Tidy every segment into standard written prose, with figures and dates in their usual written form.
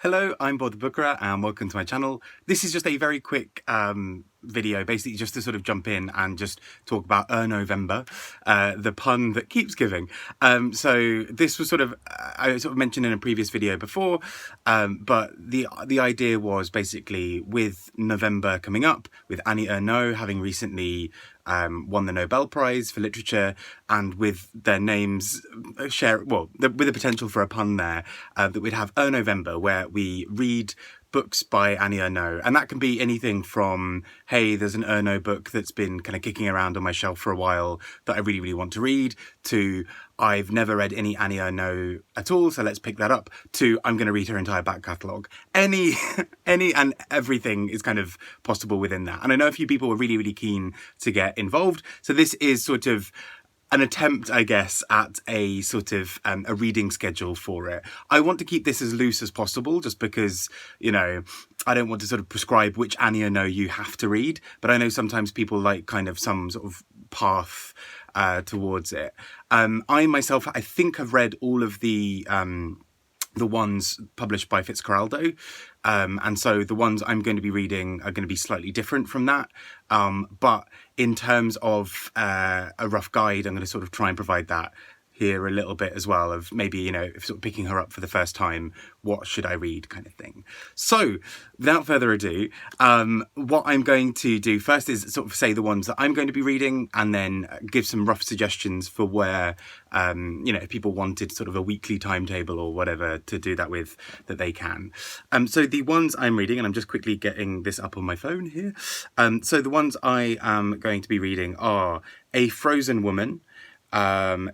Hello, I'm Bob the Bookerer and welcome to my channel. This is just a very quick video, basically just to sort of jump in and just talk about Ernauxvember, the pun that keeps giving. So this was sort of, I sort of mentioned in a previous video before, but the idea was basically with November coming up, with Annie Ernaux having recently won the Nobel Prize for literature, and with their names with the potential for a pun there, that we'd have Ernauxvember, where we read books by Annie Ernaux, and that can be anything from, hey, there's an Ernaux book that's been kind of kicking around on my shelf for a while that I really want to read, to I've never read any Annie Ernaux at all, so let's pick that up, to I'm going to read her entire back catalogue. Any and everything is kind of possible within that. And I know a few people were really keen to get involved, so this is sort of an attempt, I guess, at a sort of a reading schedule for it. I want to keep this as loose as possible, just because, you know, I don't want to sort of prescribe which Annie Ernaux you have to read, but I know sometimes people like kind of some sort of path towards it. I myself, I think, have read all of the ones published by Fitzcarraldo, and so the ones I'm going to be reading are going to be slightly different from that, but in terms of a rough guide, I'm going to sort of try and provide that here a little bit as well, of maybe, you know, if sort of picking her up for the first time, what should I read kind of thing. So without further ado, what I'm going to do first is sort of say the ones that I'm going to be reading, and then give some rough suggestions for where, you know, if people wanted sort of a weekly timetable or whatever to do that with, that they can. So the ones I'm reading, and I'm just quickly getting this up on my phone here. So the ones I am going to be reading are A Frozen Woman,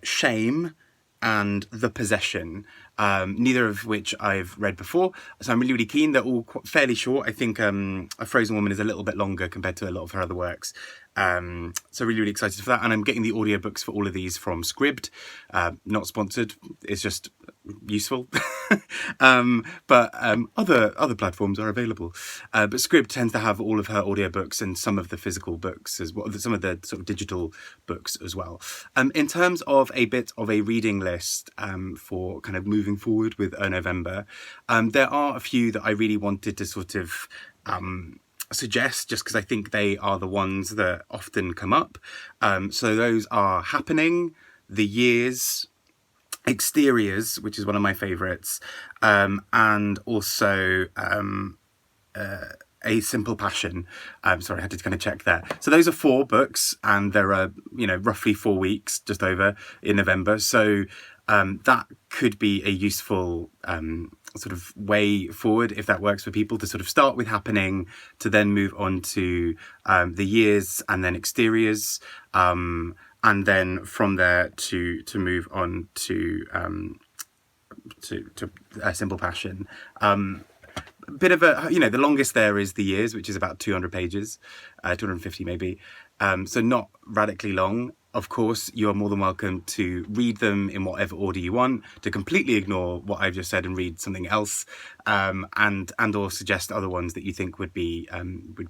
Shame, and The Possession, neither of which I've read before, so I'm really keen. They're all fairly short. I think A Frozen Woman is a little bit longer compared to a lot of her other works, so really excited for that. And I'm getting the audiobooks for all of these from Scribd, not sponsored, it's just useful. But other platforms are available, but Scribd tends to have all of her audiobooks and some of the physical books as well, some of the sort of digital books as well. In terms of a bit of a reading list for kind of moving forward with Ernauxvember, there are a few that I really wanted to sort of suggest, just because I think they are the ones that often come up. So those are Happening, The Years, Exteriors, which is one of my favourites, and also A Simple Passion. Sorry, I had to kind of check there. So those are 4 books, and there are, you know, roughly 4 weeks, just over, in November. So that could be a useful sort of way forward, if that works for people, to sort of start with Happening, to then move on to The Years, and then Exteriors, and then from there to move on to A Simple Passion. Bit of a, you know, the longest there is The Years, which is about 200 pages, 250 maybe, so not radically long. Of course, you are more than welcome to read them in whatever order you want, to completely ignore what I've just said and read something else, and or suggest other ones that you think would be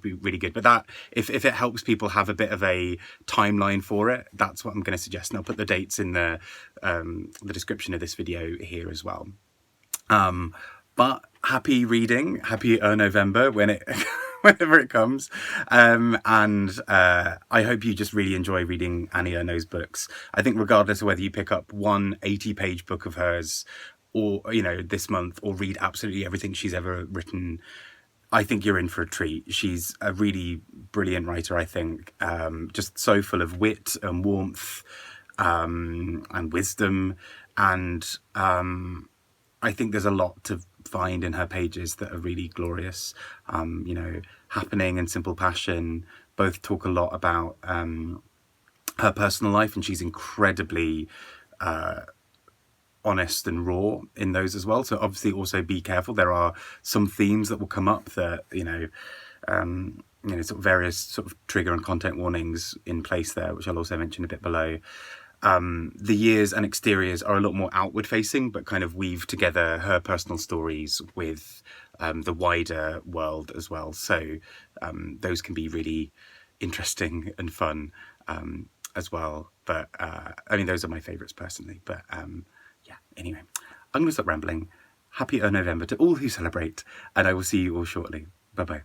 really good. But that, if it helps people have a bit of a timeline for it, that's what I'm going to suggest, and I'll put the dates in the description of this video here as well. But happy reading, happy Ernauxvember when it whenever it comes, and I hope you just really enjoy reading Annie Ernaux's books. I think regardless of whether you pick up one 80-page book of hers, or, you know, this month, or read absolutely everything she's ever written, I think you're in for a treat. She's a really brilliant writer, I think, just so full of wit and warmth, and wisdom, and I think there's a lot to find in her pages that are really glorious. You know, Happening and Simple Passion both talk a lot about her personal life, and she's incredibly honest and raw in those as well. So obviously also be careful. There are some themes that will come up that, you know, sort of various sort of trigger and content warnings in place there, which I'll also mention a bit below. The Years and Exteriors are a lot more outward facing, but kind of weave together her personal stories with the wider world as well. So those can be really interesting and fun as well. But I mean, those are my favourites personally. But yeah, anyway, I'm going to stop rambling. happy Ernauxvember to all who celebrate, and I will see you all shortly. Bye bye.